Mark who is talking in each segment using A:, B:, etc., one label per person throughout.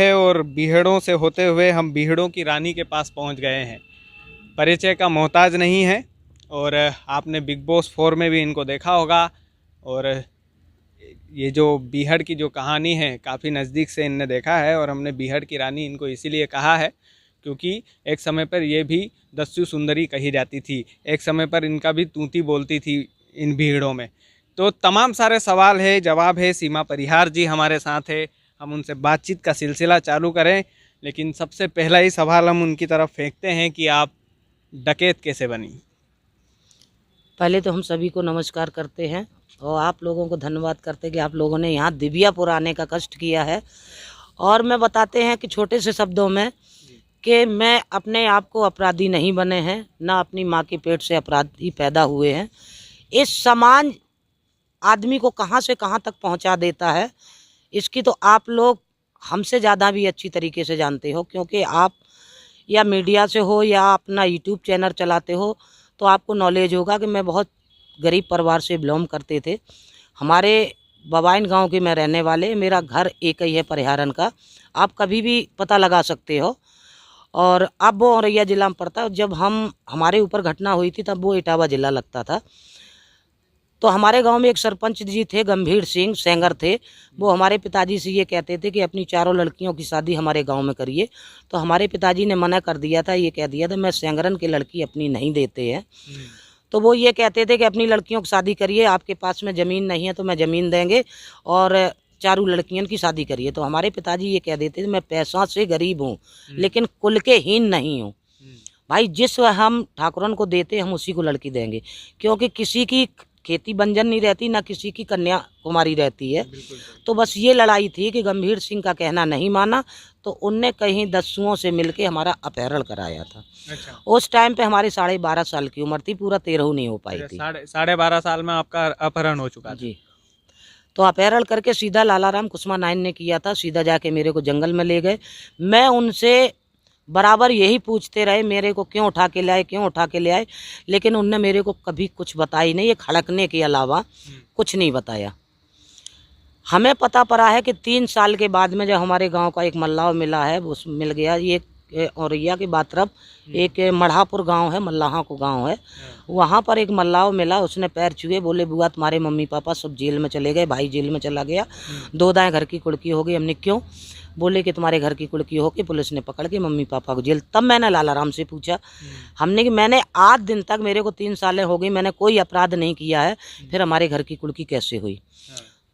A: है और बीहड़ों से होते हुए हम बीहड़ों की रानी के पास पहुंच गए हैं। परिचय का मोहताज नहीं है और आपने बिग बॉस 4 में भी इनको देखा होगा। और ये जो बीहड़ की जो कहानी है काफ़ी नज़दीक से इनने देखा है और हमने बीहड़ की रानी इनको इसीलिए कहा है क्योंकि एक समय पर ये भी दस्यु सुंदरी कही जाती थी। एक समय पर इनका भी तूती बोलती थी इन भीड़ों में। तो तमाम सारे सवाल है, जवाब है। सीमा परिहार जी हमारे साथ है, हम उनसे बातचीत का सिलसिला चालू करें। लेकिन सबसे पहला ही सवाल हम उनकी तरफ फेंकते हैं कि आप डकैत कैसे बनी?
B: पहले तो हम सभी को नमस्कार करते हैं और आप लोगों को धन्यवाद करते हैं कि आप लोगों ने यहाँ दिव्यापुर आने का कष्ट किया है। और मैं बताते हैं कि छोटे से शब्दों में कि मैं अपने आप को अपराधी नहीं बने हैं, ना अपनी माँ के पेट से अपराधी पैदा हुए हैं। इस समाज आदमी को कहाँ से कहाँ तक पहुँचा देता है, इसकी तो आप लोग हमसे ज़्यादा भी अच्छी तरीके से जानते हो, क्योंकि आप या मीडिया से हो या अपना यूट्यूब चैनल चलाते हो तो आपको नॉलेज होगा कि मैं बहुत गरीब परिवार से बिलोंग करते थे। हमारे बवाइन गांव के मैं रहने वाले, मेरा घर एक ही है परिहारन का, आप कभी भी पता लगा सकते हो। और अब वो औरैया ज़िला में पड़ता है। जब हमारे ऊपर घटना हुई थी तब वो इटावा ज़िला लगता था। तो हमारे गांव में एक सरपंच जी थे, गंभीर सिंह सेंगर थे। वो हमारे पिताजी से ये कहते थे कि अपनी चारों लड़कियों की शादी हमारे गांव में करिए। तो हमारे पिताजी ने मना कर दिया था, ये कह दिया था मैं सेंगरन की लड़की अपनी नहीं देते हैं। तो वो ये कहते थे कि अपनी लड़कियों की शादी करिए, आपके पास में ज़मीन नहीं है तो मैं ज़मीन देंगे और चारों लड़कियों की शादी करिए। तो हमारे पिताजी ये कह देते थे मैं पैसा से गरीब हूँ लेकिन कुल के हीन नहीं हूँ। भाई जिस हम ठाकुरन को देते हम उसी को लड़की देंगे, क्योंकि किसी की खेती बंजन नहीं रहती, ना किसी की कन्या कुमारी रहती है। तो बस ये लड़ाई थी कि गंभीर सिंह का कहना नहीं माना तो उनने कहीं दस्युओं से मिलके हमारा अपहरण कराया था।
A: अच्छा।
B: उस टाइम पे हमारी 12.5 साल की उम्र थी, पूरा 13 नहीं हो पाई थी।
A: साढ़े 12 साल में आपका अपहरण हो चुका था?
B: जी। तो अपहरण करके सीधा लालाराम कुसमा नाइन ने किया था, सीधा जाके मेरे को जंगल में ले गए। मैं उनसे बराबर यही पूछते रहे मेरे को क्यों उठा के ले आए, क्यों उठा के ले आए, लेकिन उनने मेरे को कभी कुछ बताई नहीं, ये खड़कने के अलावा कुछ नहीं बताया। हमें पता पड़ा है कि 3 साल के बाद में जब हमारे गांव का एक मल्लाह मिला है, वो मिल गया। ये औरैया के बाद तरफ एक मढ़ापुर गांव है, मल्लाहा को गांव है, वहाँ पर एक मल्लाह मिला। उसने पैर छुए, बोले बुआ तुम्हारे मम्मी पापा सब जेल में चले गए, भाई जेल में चला गया, 2 दाएं घर की कुड़की हो गई। हमने क्यों? बोले कि तुम्हारे घर की कुड़की हो के पुलिस ने पकड़ के मम्मी पापा को जेल। तब मैंने लालाराम से पूछा, हमने कि मैंने आज दिन तक, मेरे को 3 सालें हो गई, मैंने कोई अपराध नहीं किया है, फिर हमारे घर की कुड़की कैसे हुई?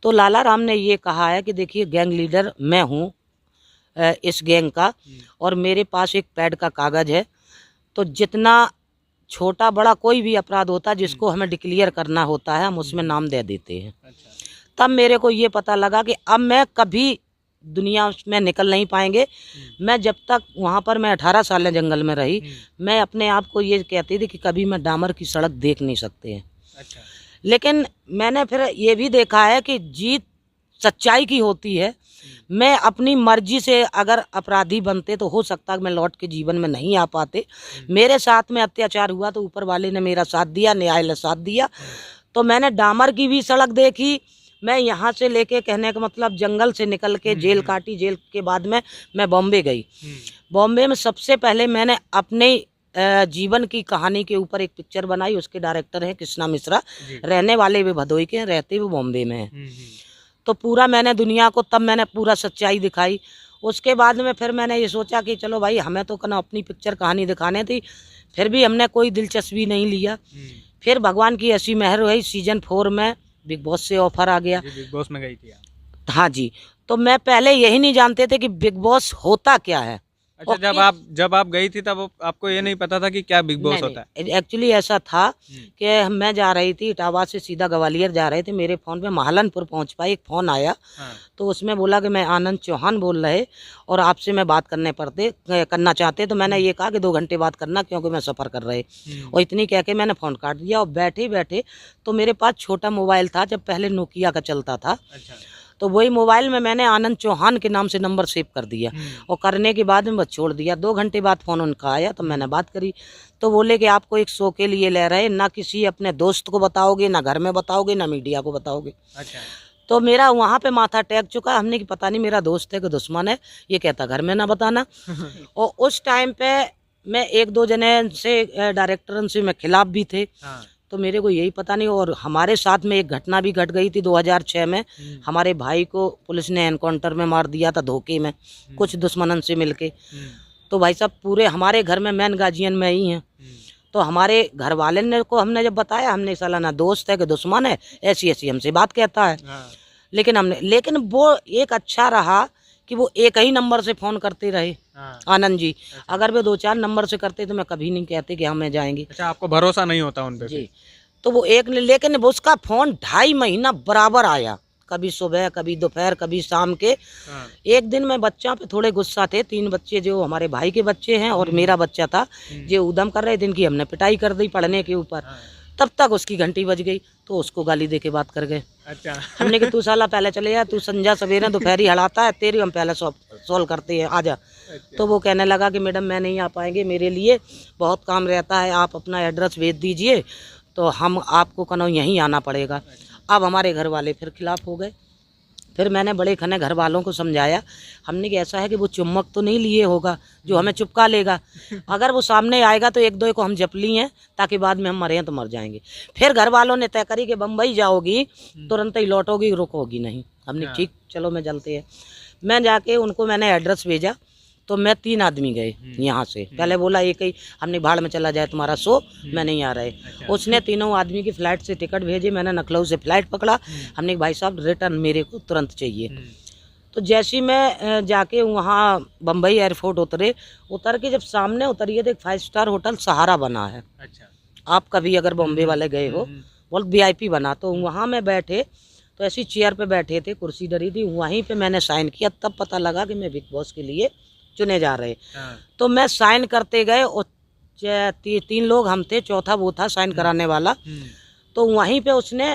B: तो लालाराम ने ये कहा है कि देखिए गैंग लीडर मैं हूँ इस गैंग का, और मेरे पास एक पैड का कागज़ है। तो जितना छोटा बड़ा कोई भी अपराध होता है जिसको हमें डिक्लेयर करना होता है हम उसमें नाम दे देते हैं। तब मेरे को ये पता लगा कि अब मैं कभी दुनिया में निकल नहीं पाएंगे। मैं जब तक वहाँ पर मैं 18 साल जंगल में रही, मैं अपने आप को ये कहती थी कि कभी मैं डामर की सड़क देख नहीं सकते हैं। अच्छा। लेकिन मैंने फिर ये भी देखा है कि जीत सच्चाई की होती है। मैं अपनी मर्जी से अगर अपराधी बनते तो हो सकता है मैं लौट के जीवन में नहीं आ पाते। मेरे साथ में अत्याचार हुआ तो ऊपर वाले ने मेरा साथ दिया, न्यायालय साथ दिया। तो मैंने डामर की भी सड़क देखी। मैं यहाँ से लेके, कहने का मतलब जंगल से निकल के जेल काटी, जेल के बाद में मैं बॉम्बे गई। बॉम्बे में सबसे पहले मैंने अपने जीवन की कहानी के ऊपर एक पिक्चर बनाई। उसके डायरेक्टर हैं कृष्णा मिश्रा, रहने वाले भी भदोई के हैं, रहते हुए बॉम्बे में हैं। तो पूरा मैंने दुनिया को तब मैंने पूरा सच्चाई दिखाई। उसके बाद में फिर मैंने ये सोचा कि चलो भाई हमें तो कना अपनी पिक्चर कहानी दिखाने थी, फिर भी हमने कोई दिलचस्पी नहीं लिया। फिर भगवान की ऐसी मेहर हुई, सीजन 4 में बिग बॉस से ऑफर आ गया।
A: बिग बॉस में गई थी आप?
B: हाँ जी। तो मैं पहले यही नहीं जानते थे कि बिग बॉस होता क्या है।
A: अच्छा, जब आप गई थी तब आपको ये नहीं पता था कि क्या बिग बॉस होता है?
B: एक्चुअली ऐसा था कि मैं जा रही थी इटावा से सीधा ग्वालियर जा रहे थे, मेरे फ़ोन पे महालनपुर पहुंच पाई, एक फ़ोन आया। तो उसमें बोला कि मैं आनंद चौहान बोल रहे और आपसे मैं बात करना चाहते। तो मैंने ये कहा कि 2 घंटे बात करना, क्योंकि मैं सफ़र कर रहे। और इतनी कह के मैंने फ़ोन काट दिया। और बैठे बैठे तो मेरे पास छोटा मोबाइल था, जब पहले नोकिया का चलता था। अच्छा। तो वही मोबाइल में मैंने आनंद चौहान के नाम से नंबर सेव कर दिया और करने के बाद में बस छोड़ दिया। 2 घंटे बाद फ़ोन उनका आया तो मैंने बात करी। तो बोले कि आपको एक शो के लिए ले रहे हैं, ना किसी अपने दोस्त को बताओगे, ना घर में बताओगे, ना मीडिया को बताओगे। अच्छा। तो मेरा वहाँ पे माथा टेक चुका। हमने कि पता नहीं मेरा दोस्त है कि दुश्मन है, ये कहता घर में ना बताना। और उस टाइम पे मैं 1-2 जने से डायरेक्टर से मैं खिलाफ भी थे।
A: हाँ।
B: तो मेरे को यही पता नहीं। और हमारे साथ में एक घटना भी घट गई थी 2006 में। हमारे भाई को पुलिस ने एनकाउंटर में मार दिया था धोखे में, कुछ दुश्मनन से मिलके। तो भाई साहब पूरे हमारे घर में मैन गार्जियन में ही हैं। तो हमारे घर वाले ने को हमने जब बताया, हमने साला ना दोस्त है कि दुश्मन है, ऐसी ऐसी हमसे बात कहता है। लेकिन वो एक अच्छा रहा कि वो एक ही नंबर से फ़ोन करते रहे। आनंद जी। अगर वे 2-4 नंबर से करते तो मैं कभी नहीं कहते कि हमें जाएंगे।
A: अच्छा, आपको भरोसा नहीं होता उन पे?
B: जी। तो वो एक ने, लेकिन वो उसका फ़ोन 2.5 महीना बराबर आया, कभी सुबह, कभी दोपहर, कभी शाम के। एक दिन मैं बच्चा पे थोड़े गुस्सा थे, 3 बच्चे जो हमारे भाई के बच्चे हैं और मेरा बच्चा था, जो उधम कर रहे थे, इनकी हमने पिटाई कर दी पढ़ने के ऊपर। तब तक उसकी घंटी बज गई तो उसको गाली दे के बात कर गए।
A: अच्छा।
B: हमने कि तू साला पहले चले जा, तू संजा सवेरे दोपहरी हड़ाता है, तेरी हम पहले सॉल्व करते हैं, आजा। तो वो कहने लगा कि मैडम मैं नहीं आ पाएंगे, मेरे लिए बहुत काम रहता है, आप अपना एड्रेस भेज दीजिए तो हम आपको कनो यहीं आना पड़ेगा। अब हमारे घर वाले फिर खिलाफ हो गए। फिर मैंने बड़े खने घर वालों को समझाया, हमने कि ऐसा है कि वो चुम्बक तो नहीं लिए होगा जो हमें चिपका लेगा। अगर वो सामने आएगा तो 1-2 को हम जप लिए हैं ताकि बाद में हम मरे तो मर जाएंगे। फिर घर वालों ने तय करी कि बम्बई जाओगी तुरंत ही लौटोगी, रुकोगी नहीं। हमने ठीक चलो मैं चलते हैं। मैं जाके उनको मैंने एड्रेस भेजा तो मैं 3 आदमी गए यहाँ से। पहले बोला एक ही, हमने भाड़ में चला जाए तुम्हारा शो, मैं नहीं आ रहे। उसने तीनों आदमी की फ़्लाइट से टिकट भेजे, मैंने लखनऊ से फ़्लाइट पकड़ा। हमने कहा भाई साहब रिटर्न मेरे को तुरंत चाहिए। तो जैसे ही मैं जाके वहाँ बम्बई एयरपोर्ट उतर के जब सामने उतरिए तो एक 5 स्टार होटल सहारा बना है।
A: अच्छा।
B: आप कभी अगर बॉम्बे वाले गए हो, बहुत VIP बना। तो वहाँ में बैठे तो ऐसी चेयर पे बैठे थे, कुर्सी डरी थी, वहीं पे मैंने साइन किया। तब पता लगा कि मैं बिग बॉस के लिए चुने जा रहे। तो मैं साइन करते गए और 3 लोग हम थे, चौथा वो था साइन कराने वाला। तो वहीं पे उसने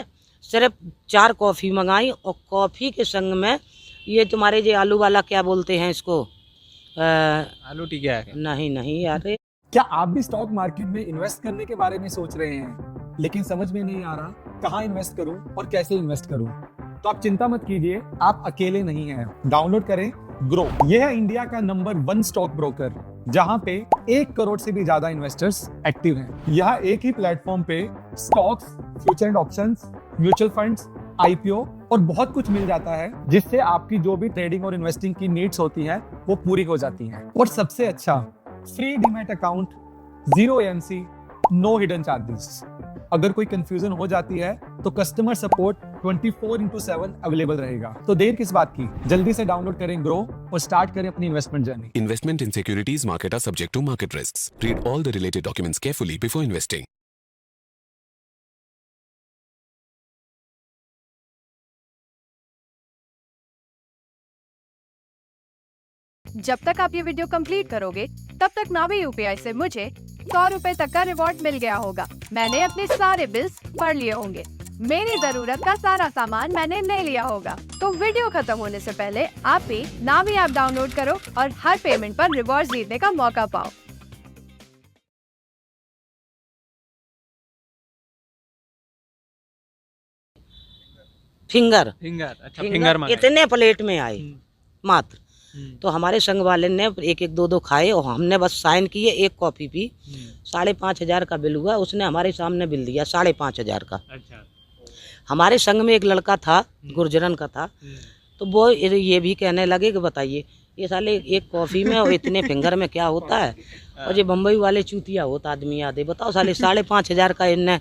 B: सिर्फ 4 कॉफ़ी मंगाई और कॉफ़ी के संग में ये तुम्हारे जो आलू वाला क्या बोलते हैं इसको,
A: आलू टिकिया है?
B: नहीं यार।
C: क्या आप भी स्टॉक मार्केट में इन्वेस्ट करने के बारे में सोच रहे हैं लेकिन समझ में नहीं आ रहा कहाँ इन्वेस्ट करूं और कैसे इन्वेस्ट करूं? तो आप चिंता मत कीजिए, आप अकेले नहीं हैं। डाउनलोड करें ग्रो। यह है इंडिया का नंबर 1 स्टॉक ब्रोकर जहां पे 1 करोड़ से भी ज्यादा इन्वेस्टर्स एक्टिव हैं। यहाँ एक ही प्लेटफॉर्म पे stocks, future and options, mutual funds, IPO और बहुत कुछ मिल जाता है जिससे आपकी जो भी ट्रेडिंग और इन्वेस्टिंग की नीड्स होती हैं वो पूरी हो जाती हैं। और सबसे अच्छा, free demat account, 0 AMC, no hidden charges. अगर कोई कंफ्यूजन हो जाती है तो कस्टमर सपोर्ट 24/7 अवेलेबल रहेगा। तो देर किस बात की, जल्दी से डाउनलोड करें ग्रो और स्टार्ट करें अपनी investment journey.
D: Investment in securities market are subject to market risks. Read all the related documents carefully before investing.
E: जब तक आप ये वीडियो कंप्लीट करोगे तब तक नावी UPI से मुझे 100 रुपए तक का रिवॉर्ड मिल गया होगा। मैंने अपने सारे बिल्स भर लिए होंगे, मेरी जरूरत का सारा सामान मैंने ले लिया होगा। तो वीडियो खत्म होने से पहले आप भी नावी ऐप डाउनलोड करो और हर पेमेंट पर रिवॉर्ड जीतने का मौका पाओ।
B: फिंगर
A: अच्छा, फिंगर मंगाए।
B: इतने प्लेट में आए मात्र। तो हमारे संग वाले ने 1-1, 2-2 खाए और हमने बस साइन किए, 1 कॉफ़ी पी। 5,500 का बिल हुआ। उसने हमारे सामने बिल दिया 5,500 का।
A: अच्छा।
B: हमारे संग में एक लड़का था, गुर्जरन का था। तो वो ये भी कहने लगे कि बताइए ये साले 1 कॉफ़ी में और इतने फिंगर में क्या होता है। और ये बम्बई वाले चूतिया होता आदमी आधे, बताओ साले 5,500 का इनने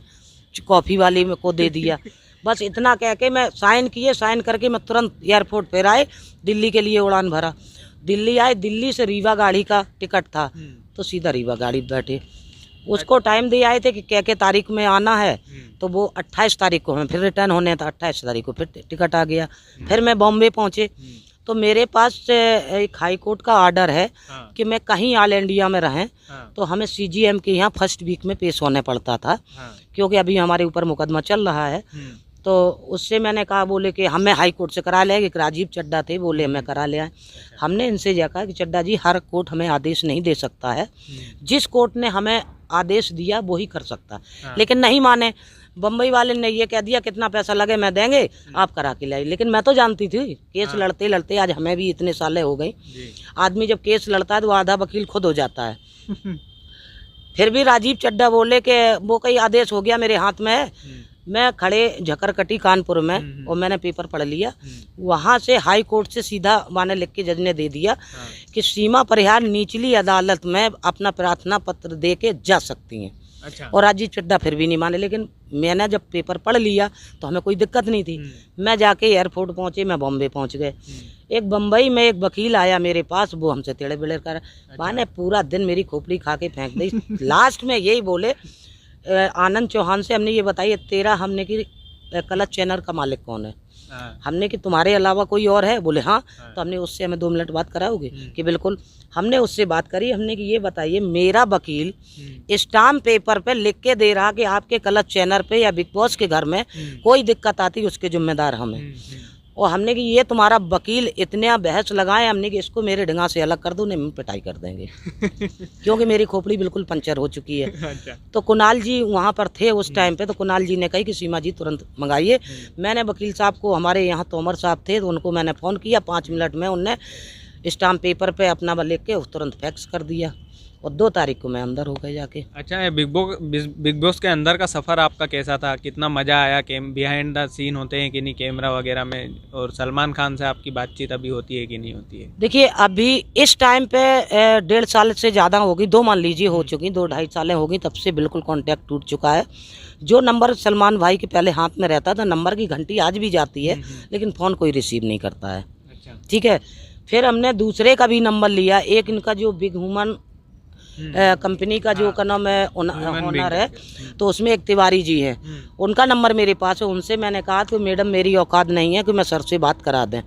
B: कॉफ़ी वाली में को दे दिया। बस इतना कह के मैं साइन किए, साइन करके मैं तुरंत एयरपोर्ट पर आए, दिल्ली के लिए उड़ान भरा। दिल्ली आए, दिल्ली से रीवा गाड़ी का टिकट था तो सीधा रीवा गाड़ी बैठे। उसको टाइम दे आए थे कि क्या तारीख में आना है, तो वो 28 तारीख को हमें फिर रिटर्न होने था। 28 तारीख को फिर टिकट आ गया। फिर मैं बॉम्बे पहुँचे तो मेरे पास एक हाई कोर्ट का ऑर्डर है कि मैं कहीं ऑल इंडिया में रहें तो हमें CGM के यहाँ फर्स्ट वीक में पेश होने पड़ता था, क्योंकि अभी हमारे ऊपर मुकदमा चल रहा है। तो उससे मैंने कहा, बोले कि हमें हाई कोर्ट से करा लिया कि राजीव चड्डा थे, बोले हमें करा लिया है। हमने इनसे यह कहा कि चड्डा जी हर कोर्ट हमें आदेश नहीं दे सकता है, जिस कोर्ट ने हमें आदेश दिया वही कर सकता है। लेकिन नहीं माने। बम्बई वाले ने ये कह दिया कितना पैसा लगे मैं देंगे, आप करा के लाई। लेकिन मैं तो जानती थी केस लड़ते लड़ते आज हमें भी इतने सालें हो गई। आदमी जब केस लड़ता है तो आधा वकील खुद हो जाता है। फिर भी राजीव चड्ढा बोले कि वो कई आदेश हो गया मेरे हाथ में है। मैं खड़े झकरकटी कानपुर में और मैंने पेपर पढ़ लिया। वहाँ से हाई कोर्ट से सीधा माने लिख के जज ने दे दिया कि सीमा परिहार निचली अदालत में अपना प्रार्थना पत्र दे के जा सकती हैं।
A: अच्छा।
B: और राजीव चड्ढा फिर भी नहीं माने। लेकिन मैंने जब पेपर पढ़ लिया तो हमें कोई दिक्कत नहीं थी। मैं जाके एयरपोर्ट पहुंचे, मैं बॉम्बे पहुंच गए। एक बम्बई में एक वकील आया मेरे पास, वो हमसे टेढ़े बेड़े कर माने पूरा दिन मेरी खोपड़ी खा के फेंक दी। लास्ट में यही बोले आनंद चौहान से, हमने ये बताइए तेरा हमने की क्लच चैनल का मालिक कौन है? हमने कि तुम्हारे अलावा कोई और है? बोले हाँ। तो हमने उससे हमें 2 मिनट बात कराओगे? कि बिल्कुल। हमने उससे बात करी। हमने कि ये बताइए मेरा वकील स्टाम्प पेपर पे लिख के दे रहा कि आपके क्लच चैनल पे या बिग बॉस के घर में कोई दिक्कत आती उसके जिम्मेदार हमें। और हमने कि ये तुम्हारा वकील इतने बहस लगाए, हमने कि इसको मेरे ढंगा से अलग कर दो, नहीं पिटाई कर देंगे। क्योंकि मेरी खोपड़ी बिल्कुल पंचर हो चुकी है।
A: अच्छा।
B: तो कुणाल जी वहाँ पर थे उस टाइम पे। तो कुणाल जी ने कही कि सीमा जी तुरंत मंगाइए। मैंने वकील साहब को, हमारे यहाँ तोमर साहब थे, तो उनको मैंने फ़ोन किया। 5 मिनट में उनने स्टाम्प पेपर पे अपना लिख के तुरंत फैक्स कर दिया और 2 तारीख को मैं अंदर हो गए जाके।
A: अच्छा, ये बिग बॉस के अंदर का सफ़र आपका कैसा था? कितना मज़ा आया? बिहाइंड द सीन होते हैं कि नहीं कैमरा वगैरह में? और सलमान खान से आपकी बातचीत अभी होती है कि नहीं होती है?
B: देखिए अभी इस टाइम पे 1.5 साल से ज़्यादा होगी, 2 मान लीजिए हो चुकी, 2-2.5 सालें होगी, तब से बिल्कुल कांटेक्ट टूट चुका है। जो नंबर सलमान भाई के पहले हाथ में रहता था, नंबर की घंटी आज भी जाती है, लेकिन फ़ोन कोई रिसीव नहीं करता है।
A: अच्छा।
B: ठीक है। फिर हमने दूसरे का भी नंबर लिया। एक इनका जो बिग ह्यूमन कंपनी का जो का नाम है ओनर है, तो उसमें एक तिवारी जी हैं, उनका नंबर मेरे पास है। उनसे मैंने कहा कि मैडम मेरी औकात नहीं है कि मैं सर से बात करा दें।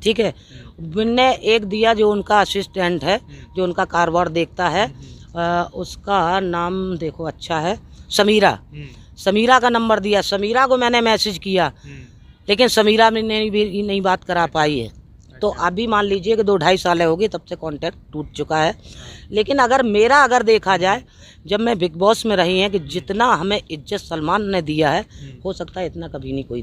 B: ठीक है। मैंने एक दिया जो उनका असिस्टेंट है, जो उनका कारोबार देखता है, उसका नाम देखो अच्छा है, समीरा। समीरा का नंबर दिया। समीरा को मैंने मैसेज किया, लेकिन समीरा ने भी नहीं बात करा पाई है। तो अभी मान लीजिए कि 2-2.5 साल हो गए, तब से कांटेक्ट टूट चुका है। लेकिन अगर देखा जाए, जब मैं बिग बॉस में रही हैं, कि जितना हमें इज्जत सलमान ने दिया है, हो सकता है इतना कभी नहीं कोई